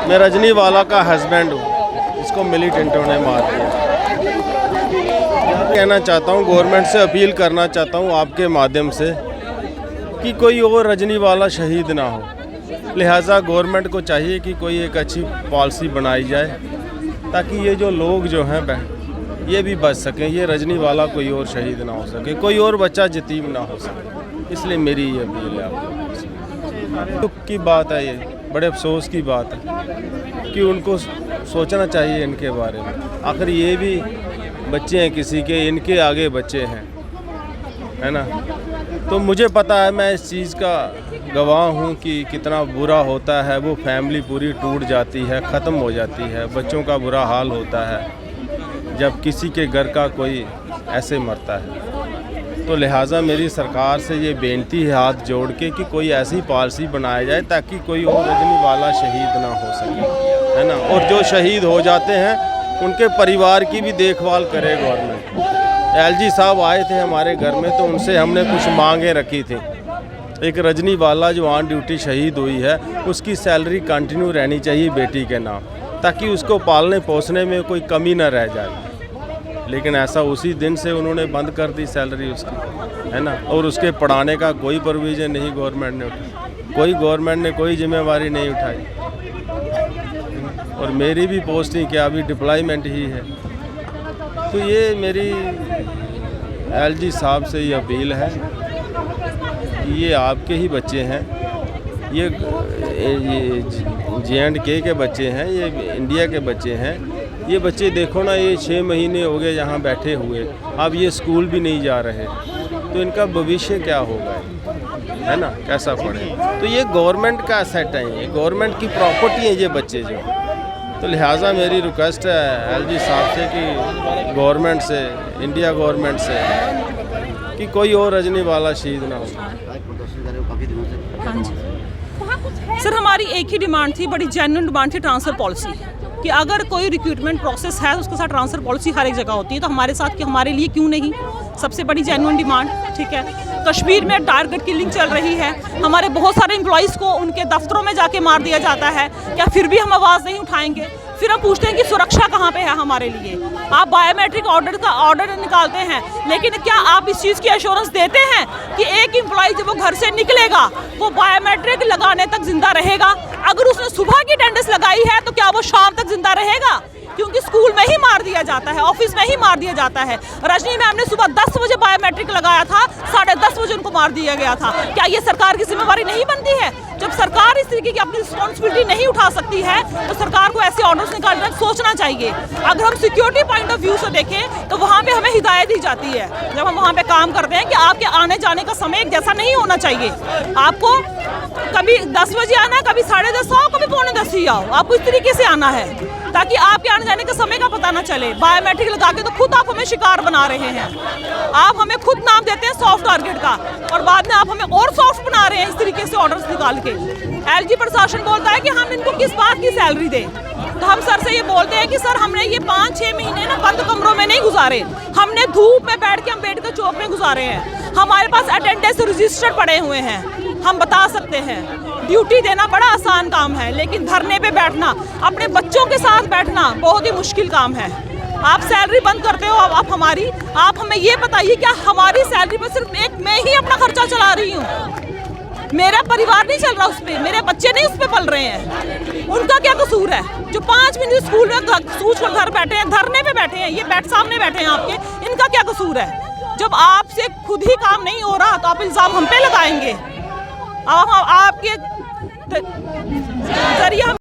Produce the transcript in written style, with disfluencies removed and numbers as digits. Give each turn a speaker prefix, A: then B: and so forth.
A: मैं रजनीवाला का हस्बैंड हूँ, इसको मिलिटेंटों ने मार दिया। कहना चाहता हूँ, गवर्नमेंट से अपील करना चाहता हूँ आपके माध्यम से कि कोई और रजनीवाला शहीद ना हो। लिहाजा गवर्नमेंट को चाहिए कि कोई एक अच्छी पॉलिसी बनाई जाए ताकि ये जो लोग जो हैं ये भी बच सकें, ये रजनीवाला कोई और शहीद ना हो सके, कोई और बच्चा यतीम ना हो सके। इसलिए मेरी ये अपील है आपको। दुख की बात है, ये बड़े अफसोस की बात है कि उनको सोचना चाहिए इनके बारे में। आखिर ये भी बच्चे हैं किसी के, इनके आगे बच्चे हैं, है ना। तो मुझे पता है, मैं इस चीज़ का गवाह हूँ कि कितना बुरा होता है। वो फैमिली पूरी टूट जाती है, ख़त्म हो जाती है, बच्चों का बुरा हाल होता है जब किसी के घर का कोई ऐसे मरता है। तो लिहाजा मेरी सरकार से ये बेनती है हाथ जोड़ के कि कोई ऐसी पॉलिसी बनाया जाए ताकि कोई और रजनीवाला शहीद ना हो सके, है ना। और जो शहीद हो जाते हैं उनके परिवार की भी देखभाल करे गवर्नमेंट। एलजी साहब आए थे हमारे घर में, तो उनसे हमने कुछ मांगे रखी थी। एक रजनीवाला जो ऑन ड्यूटी शहीद हुई है, उसकी सैलरी कंटिन्यू रहनी चाहिए बेटी के नाम, ताकि उसको पालने पोसने में कोई कमी न रह जाए। लेकिन ऐसा उसी दिन से उन्होंने बंद कर दी सैलरी उसकी, है ना। और उसके पढ़ाने का कोई प्रोविज़न नहीं गवर्नमेंट ने उठाया, गवर्नमेंट ने कोई जिम्मेवारी नहीं उठाई। और मेरी भी पोस्टिंग क्या अभी डिप्लॉयमेंट ही है। तो ये मेरी एलजी साहब से ये अपील है कि ये आपके ही बच्चे हैं, ये J&K के बच्चे हैं, ये इंडिया के बच्चे हैं। ये बच्चे देखो ना, ये 6 महीने हो गए यहाँ बैठे हुए, अब ये स्कूल भी नहीं जा रहे, तो इनका भविष्य क्या होगा, है ना, कैसा पढ़े। तो ये गवर्नमेंट का एसेट है, ये गवर्नमेंट की प्रॉपर्टी है ये बच्चे जो। तो लिहाजा मेरी रिक्वेस्ट है एलजी साहब से कि गवर्नमेंट से, इंडिया गवर्नमेंट से, कि कोई और रजनीवाला शहीद ना हो।
B: हाँ जी सर, हमारी एक ही डिमांड थी, बड़ी जेन्युइन डिमांड थी, ट्रांसफ़र पॉलिसी। कि अगर कोई रिक्रूटमेंट प्रोसेस है उसके साथ ट्रांसफ़र पॉलिसी हर एक जगह होती है, तो हमारे साथ कि हमारे लिए क्यों नहीं। सबसे बड़ी जेन्युइन डिमांड, ठीक है। कश्मीर में टारगेट किलिंग चल रही है, हमारे बहुत सारे एम्प्लॉइज़ को उनके दफ्तरों में जाके मार दिया जाता है। क्या फिर भी हम आवाज़ नहीं उठाएंगे? फिर हम पूछते हैं कि सुरक्षा कहाँ पे है हमारे लिए। आप बायोमेट्रिक ऑर्डर निकालते हैं, लेकिन क्या आप इस चीज़ की एश्योरेंस देते हैं कि एक एम्प्लॉय जब वो घर से निकलेगा वो बायोमेट्रिक लगाने तक जिंदा रहेगा? अगर उसने सुबह की अटेंडेंस लगाई है तो क्या वो शाम तक जिंदा रहेगा? क्योंकि स्कूल में ही मार दिया जाता है, ऑफिस में ही मार दिया जाता है। रजनी मैम ने सुबह 10 बजे बायोमेट्रिक लगाया था, 10:30 बजे उनको मार दिया गया था। क्या ये सरकार की जिम्मेवारी नहीं बनती है? जब सरकार इस तरीके की अपनी रिस्पॉन्सिबिलिटी नहीं उठा सकती है तो सरकार को ऐसे ऑर्डर्स निकालना सोचना चाहिए। अगर हम सिक्योरिटी पॉइंट ऑफ व्यू से देखें तो वहाँ पे हमें हिदायत दी जाती है जब हम वहाँ पे काम करते हैं कि आपके आने जाने का समय एक जैसा नहीं होना चाहिए। आपको कभी 10 बजे आना है, कभी 10:30 आओ, कभी 9:45 ही आओ। आपको इस तरीके से आना है ताकि आपके आने जाने के समय का पता ना चले। बायोमेट्रिक लगा के तो खुद आप हमें शिकार बना रहे हैं। आप हमें खुद नाम देते हैं सॉफ्ट टारगेट का, और बाद में आप हमें और सॉफ्ट बना रहे हैं इस तरीके से ऑर्डर्स निकाल के। एलजी प्रशासन बोलता है कि हम इनको किस बात की सैलरी दें, तो हम सर से ये बोलते हैं कि सर हमने ये 5-6 महीने ना बंद कमरों में नहीं गुजारे, हमने धूप में बैठ के अम्बेडकर चौक में गुजारे हैं। हमारे पास अटेंडेंस रजिस्टर पड़े हुए हैं, हम बता सकते हैं। ड्यूटी देना बड़ा आसान काम है, लेकिन धरने पे बैठना, अपने बच्चों के साथ बैठना बहुत ही मुश्किल काम है। आप सैलरी बंद करते हो, आप हमें ये बताइए क्या हमारी सैलरी पर सिर्फ मैं ही अपना खर्चा चला रही हूँ? मेरा परिवार नहीं चल रहा उस पर, मेरे बच्चे नहीं उस पर पल रहे हैं। उनका क्या कसूर है जो 5 मिनट स्कूल में सूझ कर घर बैठे हैं, धरने पे बैठे हैं, ये सामने बैठे हैं आपके, इनका क्या कसूर है? जब आपसे खुद ही काम नहीं हो रहा तो आप इल्ज़ाम हम पे लगाएंगे। आपके जरिए